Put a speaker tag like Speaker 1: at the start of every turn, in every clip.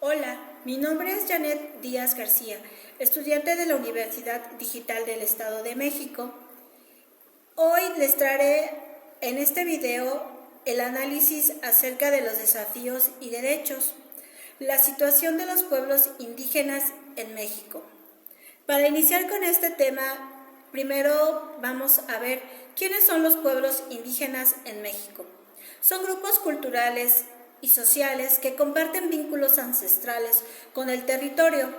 Speaker 1: Hola, mi nombre es Janet Díaz García, estudiante de la Universidad Digital del Estado de México. Hoy les traeré en este video el análisis acerca de los desafíos y derechos, la situación de los pueblos indígenas en México. Para iniciar con este tema, primero vamos a ver quiénes son los pueblos indígenas en México. Son grupos culturales y sociales que comparten vínculos ancestrales con el territorio,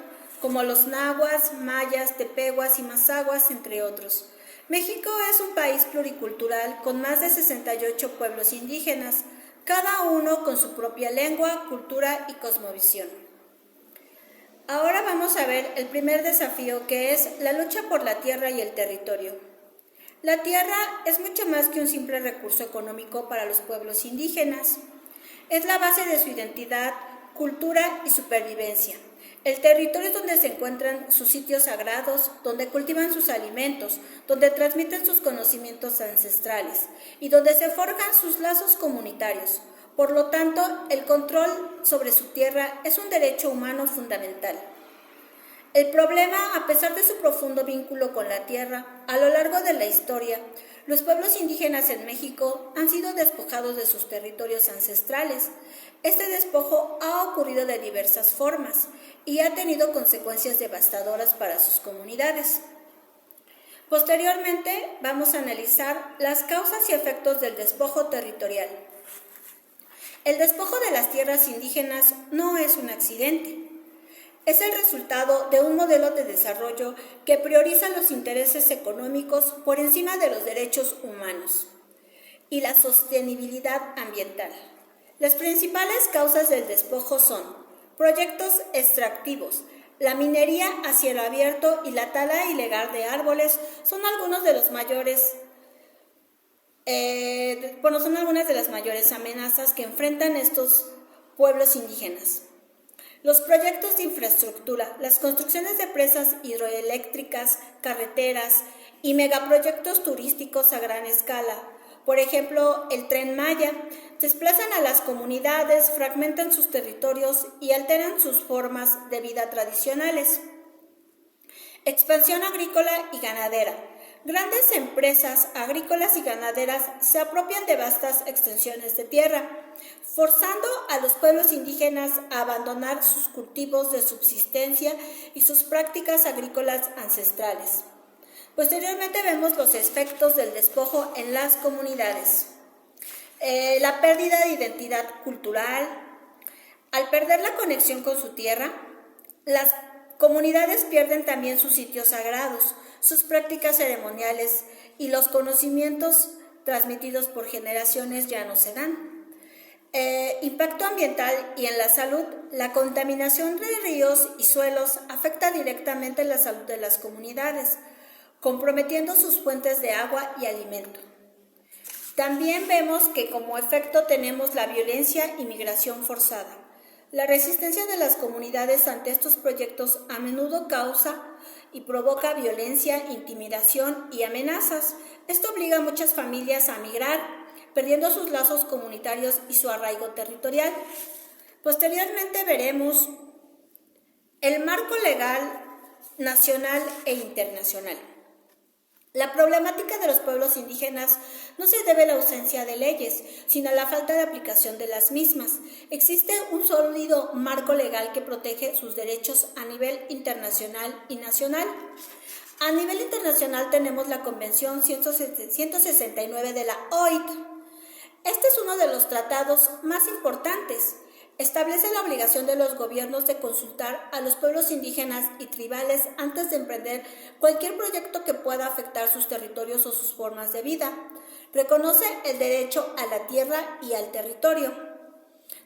Speaker 1: como los nahuas, mayas, tepehuas y mazahuas, entre otros. México es un país pluricultural con más de 68 pueblos indígenas, cada uno con su propia lengua, cultura y cosmovisión. Ahora vamos a ver el primer desafío, que es la lucha por la tierra y el territorio. La tierra es mucho más que un simple recurso económico para los pueblos indígenas. Es la base de su identidad, cultura y supervivencia. El territorio es donde se encuentran sus sitios sagrados, donde cultivan sus alimentos, donde transmiten sus conocimientos ancestrales y donde se forjan sus lazos comunitarios. Por lo tanto, el control sobre su tierra es un derecho humano fundamental. El problema, a pesar de su profundo vínculo con la tierra, a lo largo de la historia, los pueblos indígenas en México han sido despojados de sus territorios ancestrales. Este despojo ha ocurrido de diversas formas y ha tenido consecuencias devastadoras para sus comunidades. Posteriormente, vamos a analizar las causas y efectos del despojo territorial. El despojo de las tierras indígenas no es un accidente. Es el resultado de un modelo de desarrollo que prioriza los intereses económicos por encima de los derechos humanos y la sostenibilidad ambiental. Las principales causas del despojo son proyectos extractivos, la minería a cielo abierto y la tala ilegal de árboles son algunas de las mayores amenazas que enfrentan estos pueblos indígenas. Los proyectos de infraestructura, las construcciones de presas hidroeléctricas, carreteras y megaproyectos turísticos a gran escala, por ejemplo, el Tren Maya, desplazan a las comunidades, fragmentan sus territorios y alteran sus formas de vida tradicionales. Expansión agrícola y ganadera. Grandes empresas agrícolas y ganaderas se apropian de vastas extensiones de tierra, forzando a los pueblos indígenas a abandonar sus cultivos de subsistencia y sus prácticas agrícolas ancestrales. Posteriormente vemos los efectos del despojo en las comunidades. La pérdida de identidad cultural. Al perder la conexión con su tierra, las comunidades pierden también sus sitios sagrados, sus prácticas ceremoniales y los conocimientos transmitidos por generaciones ya no se dan. Impacto ambiental y en la salud. La contaminación de ríos y suelos afecta directamente la salud de las comunidades, comprometiendo sus fuentes de agua y alimento. También vemos que como efecto tenemos la violencia y migración forzada. La resistencia de las comunidades ante estos proyectos a menudo causa y provoca violencia, intimidación y amenazas. Esto obliga a muchas familias a migrar, perdiendo sus lazos comunitarios y su arraigo territorial. Posteriormente veremos el marco legal nacional e internacional. La problemática de los pueblos indígenas no se debe a la ausencia de leyes, sino a la falta de aplicación de las mismas. Existe un sólido marco legal que protege sus derechos a nivel internacional y nacional. A nivel internacional tenemos la Convención 169 de la OIT. Este es uno de los tratados más importantes. Establece la obligación de los gobiernos de consultar a los pueblos indígenas y tribales antes de emprender cualquier proyecto que pueda afectar sus territorios o sus formas de vida. Reconoce el derecho a la tierra y al territorio.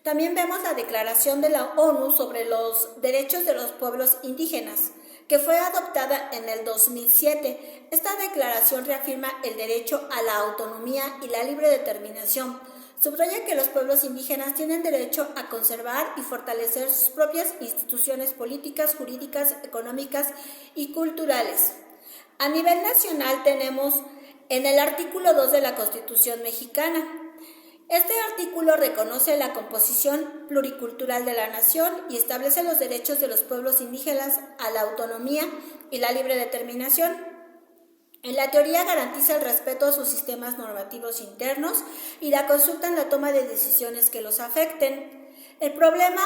Speaker 1: También vemos la Declaración de la ONU sobre los derechos de los pueblos indígenas, que fue adoptada en el 2007. Esta declaración reafirma el derecho a la autonomía y la libre determinación. Subraya que los pueblos indígenas tienen derecho a conservar y fortalecer sus propias instituciones políticas, jurídicas, económicas y culturales. A nivel nacional tenemos en el artículo 2 de la Constitución mexicana Este artículo reconoce la composición pluricultural de la nación y establece los derechos de los pueblos indígenas a la autonomía y la libre determinación. En la teoría garantiza el respeto a sus sistemas normativos internos y la consulta en la toma de decisiones que los afecten. El problema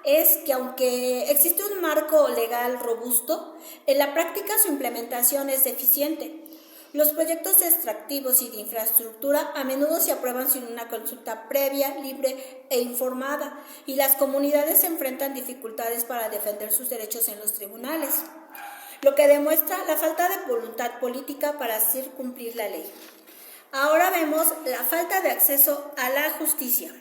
Speaker 1: es que aunque existe un marco legal robusto, en la práctica su implementación es deficiente. Los proyectos extractivos y de infraestructura a menudo se aprueban sin una consulta previa, libre e informada, y las comunidades se enfrentan dificultades para defender sus derechos en los tribunales, lo que demuestra la falta de voluntad política para hacer cumplir la ley. Ahora vemos la falta de acceso a la justicia.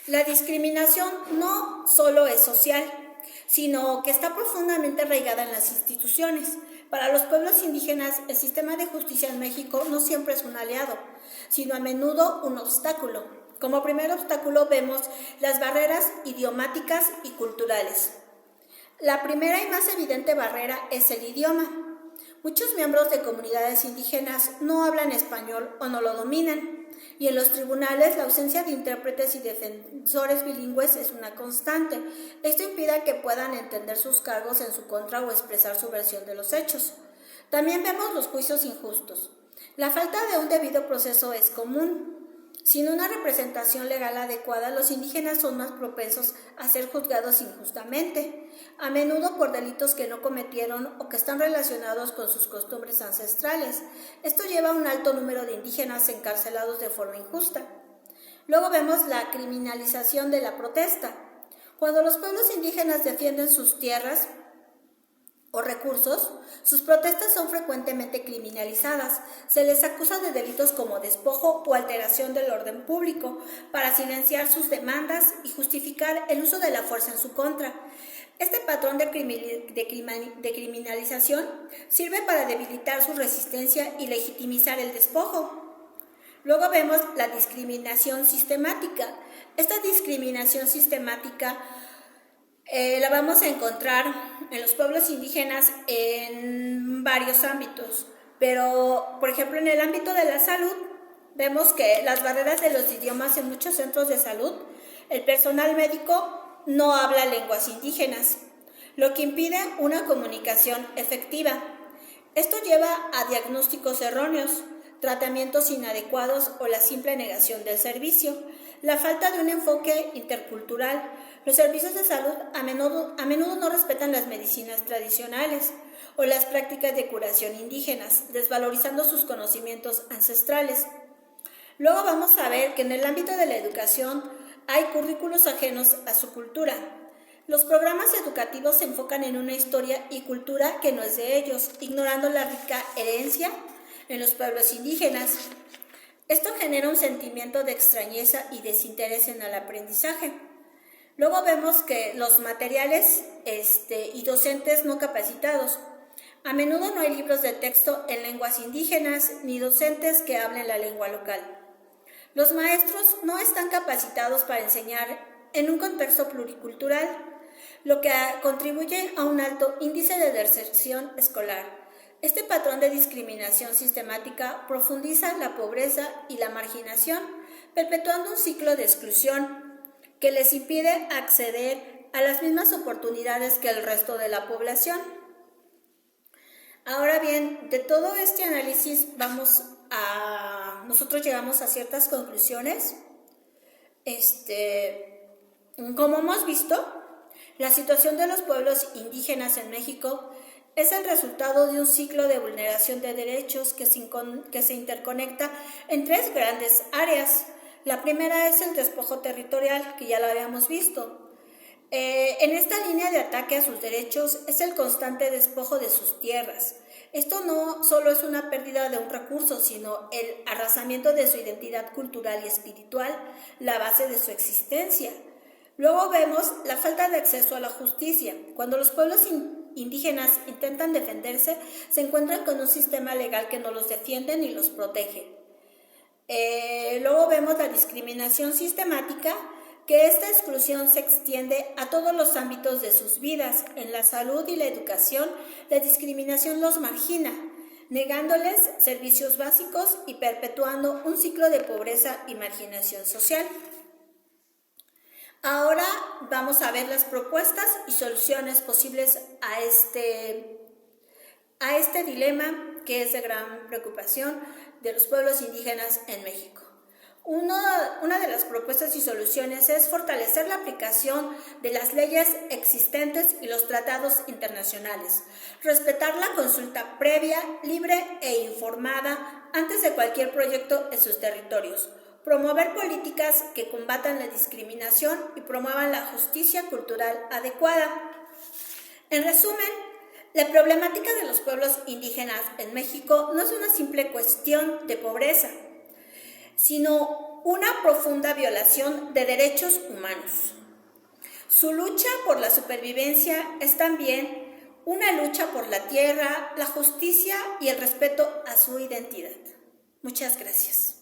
Speaker 1: La discriminación no solo es social, sino que está profundamente arraigada en las instituciones. Para los pueblos indígenas, el sistema de justicia en México no siempre es un aliado, sino a menudo un obstáculo. Como primer obstáculo vemos las barreras idiomáticas y culturales. La primera y más evidente barrera es el idioma. Muchos miembros de comunidades indígenas no hablan español o no lo dominan, y en los tribunales la ausencia de intérpretes y defensores bilingües es una constante. Esto impide que puedan entender sus cargos en su contra o expresar su versión de los hechos. También vemos los juicios injustos. La falta de un debido proceso es común. Sin una representación legal adecuada, los indígenas son más propensos a ser juzgados injustamente, a menudo por delitos que no cometieron o que están relacionados con sus costumbres ancestrales. Esto lleva a un alto número de indígenas encarcelados de forma injusta. Luego vemos la criminalización de la protesta. Cuando los pueblos indígenas defienden sus tierras o recursos, sus protestas son frecuentemente criminalizadas. Se les acusa de delitos como despojo o alteración del orden público para silenciar sus demandas y justificar el uso de la fuerza en su contra. Este patrón de criminalización sirve para debilitar su resistencia y legitimizar el despojo. Luego vemos la discriminación sistemática. Esta discriminación sistemática la vamos a encontrar en los pueblos indígenas en varios ámbitos, pero por ejemplo en el ámbito de la salud vemos que las barreras de los idiomas en muchos centros de salud, el personal médico no habla lenguas indígenas, lo que impide una comunicación efectiva. Esto lleva a diagnósticos erróneos, tratamientos inadecuados o la simple negación del servicio. La falta de un enfoque intercultural. Los servicios de salud a menudo no respetan las medicinas tradicionales o las prácticas de curación indígenas, desvalorizando sus conocimientos ancestrales. Luego vamos a ver que en el ámbito de la educación hay currículos ajenos a su cultura. Los programas educativos se enfocan en una historia y cultura que no es de ellos, ignorando la rica herencia en los pueblos indígenas. Esto genera un sentimiento de extrañeza y desinterés en el aprendizaje. Luego vemos que los materiales y docentes no capacitados. A menudo no hay libros de texto en lenguas indígenas ni docentes que hablen la lengua local. Los maestros no están capacitados para enseñar en un contexto pluricultural, lo que contribuye a un alto índice de deserción escolar. Este patrón de discriminación sistemática profundiza la pobreza y la marginación, perpetuando un ciclo de exclusión que les impide acceder a las mismas oportunidades que el resto de la población. Ahora bien, de todo este análisis nosotros llegamos a ciertas conclusiones. Como hemos visto, la situación de los pueblos indígenas en México es el resultado de un ciclo de vulneración de derechos que se interconecta en tres grandes áreas. La primera es el despojo territorial, que ya lo habíamos visto. En esta línea de ataque a sus derechos es el constante despojo de sus tierras. Esto no solo es una pérdida de un recurso, sino el arrasamiento de su identidad cultural y espiritual, la base de su existencia. Luego vemos la falta de acceso a la justicia. Cuando los pueblos indígenas intentan defenderse, se encuentran con un sistema legal que no los defiende ni los protege. Luego vemos la discriminación sistemática, que esta exclusión se extiende a todos los ámbitos de sus vidas. En la salud y la educación, la discriminación los margina. negándoles servicios básicos y perpetuando un ciclo de pobreza y marginación social. Ahora vamos a ver las propuestas y soluciones posibles a este dilema que es de gran preocupación de los pueblos indígenas en México. Una de las propuestas y soluciones es fortalecer la aplicación de las leyes existentes y los tratados internacionales, respetar la consulta previa, libre e informada antes de cualquier proyecto en sus territorios, promover políticas que combatan la discriminación y promuevan la justicia cultural adecuada. En resumen, la problemática de los pueblos indígenas en México no es una simple cuestión de pobreza, sino una profunda violación de derechos humanos. Su lucha por la supervivencia es también una lucha por la tierra, la justicia y el respeto a su identidad. Muchas gracias.